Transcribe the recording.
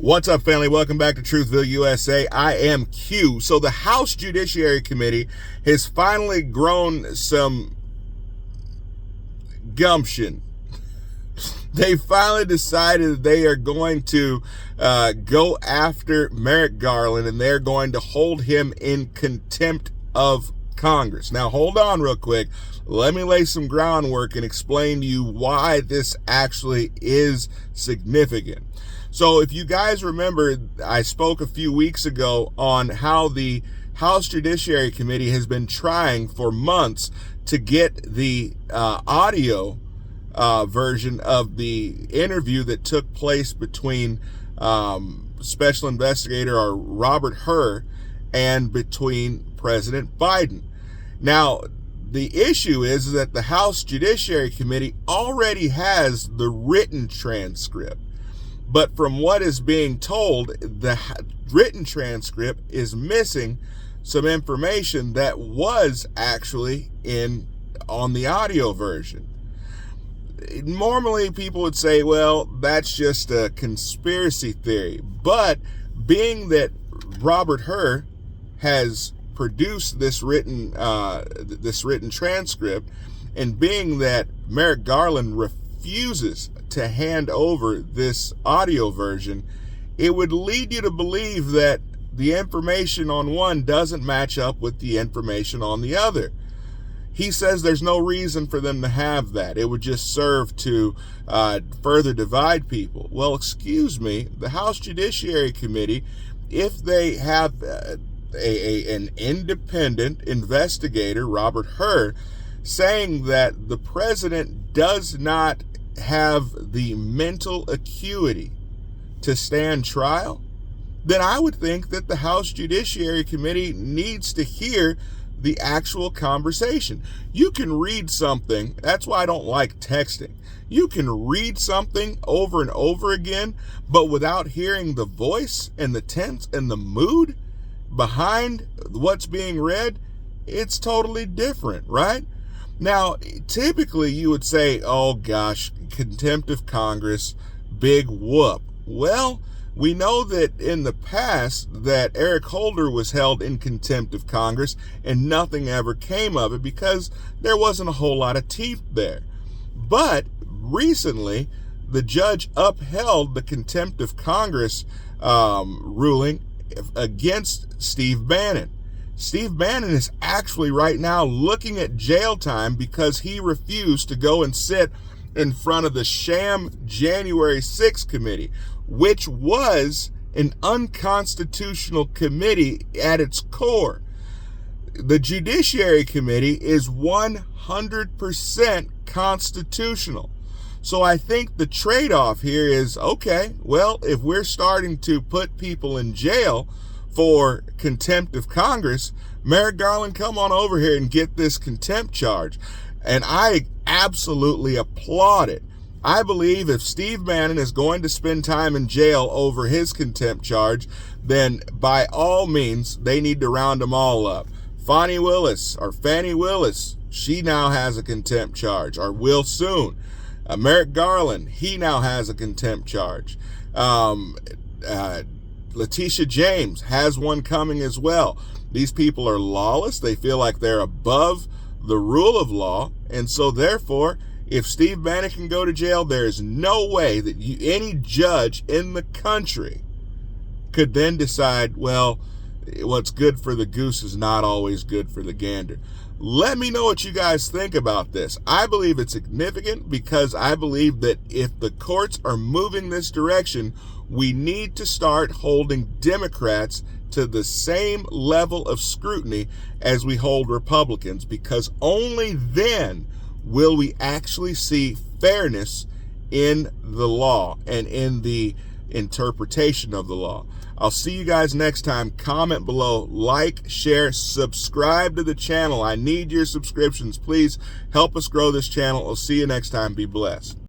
What's up, family? Welcome back to Truthville, USA. I am Q. So the House Judiciary Committee has finally grown some gumption. They finally decided that they are going to go after Merrick Garland, and they're going to hold him in contempt of Congress. Now, hold on real quick. Let me lay some groundwork and explain to you why this actually is significant. So if you guys remember, I spoke a few weeks ago on how the House Judiciary Committee has been trying for months to get the audio version of the interview that took place between Special Investigator Robert Hur and between President Biden. Now, the issue is that the House Judiciary Committee already has the written transcript. But from what is being told, the written transcript is missing some information that was actually on the audio version. Normally, people would say, well, that's just a conspiracy theory. But being that Robert Hur has produced this written transcript, and being that Merrick Garland refuses to hand over this audio version, it would lead you to believe that the information on one doesn't match up with the information on the other. He says there's no reason for them to have that. It would just serve to further divide people. Well, excuse me, the House Judiciary Committee, if they have an independent investigator, Robert Hur, saying that the president does not have the mental acuity to stand trial, then I would think that the House Judiciary Committee needs to hear the actual conversation. You can read something, that's why I don't like texting. You can read something over and over again, but without hearing the voice and the tense and the mood behind what's being read, it's totally different, right? Now, typically you would say, oh gosh, contempt of Congress, big whoop. Well, we know that in the past that Eric Holder was held in contempt of Congress and nothing ever came of it because there wasn't a whole lot of teeth there. But recently, the judge upheld the contempt of Congress ruling against Steve Bannon. Steve Bannon is actually right now looking at jail time because he refused to go and sit in front of the sham January 6th committee, which was an unconstitutional committee at its core. The Judiciary Committee is 100% constitutional. So I think the trade-off here is, okay, well, if we're starting to put people in jail for contempt of Congress, Merrick Garland, come on over here and get this contempt charge. And I absolutely applaud it. I believe if Steve Bannon is going to spend time in jail over his contempt charge, then by all means, they need to round them all up. Fannie Willis, she now has a contempt charge, or will soon. Merrick Garland, he now has a contempt charge. Letitia James has one coming as well. These people are lawless. They feel like they're above the rule of law. And so therefore, if Steve Bannon can go to jail, there is no way that any judge in the country could then decide, well, what's good for the goose is not always good for the gander. Let me know what you guys think about this. I believe it's significant because I believe that if the courts are moving this direction, we need to start holding Democrats to the same level of scrutiny as we hold Republicans, because only then will we actually see fairness in the law and in the interpretation of the law. I'll see you guys next time. Comment below, like, share, subscribe to the channel. I need your subscriptions. Please help us grow this channel. I'll see you next time. Be blessed.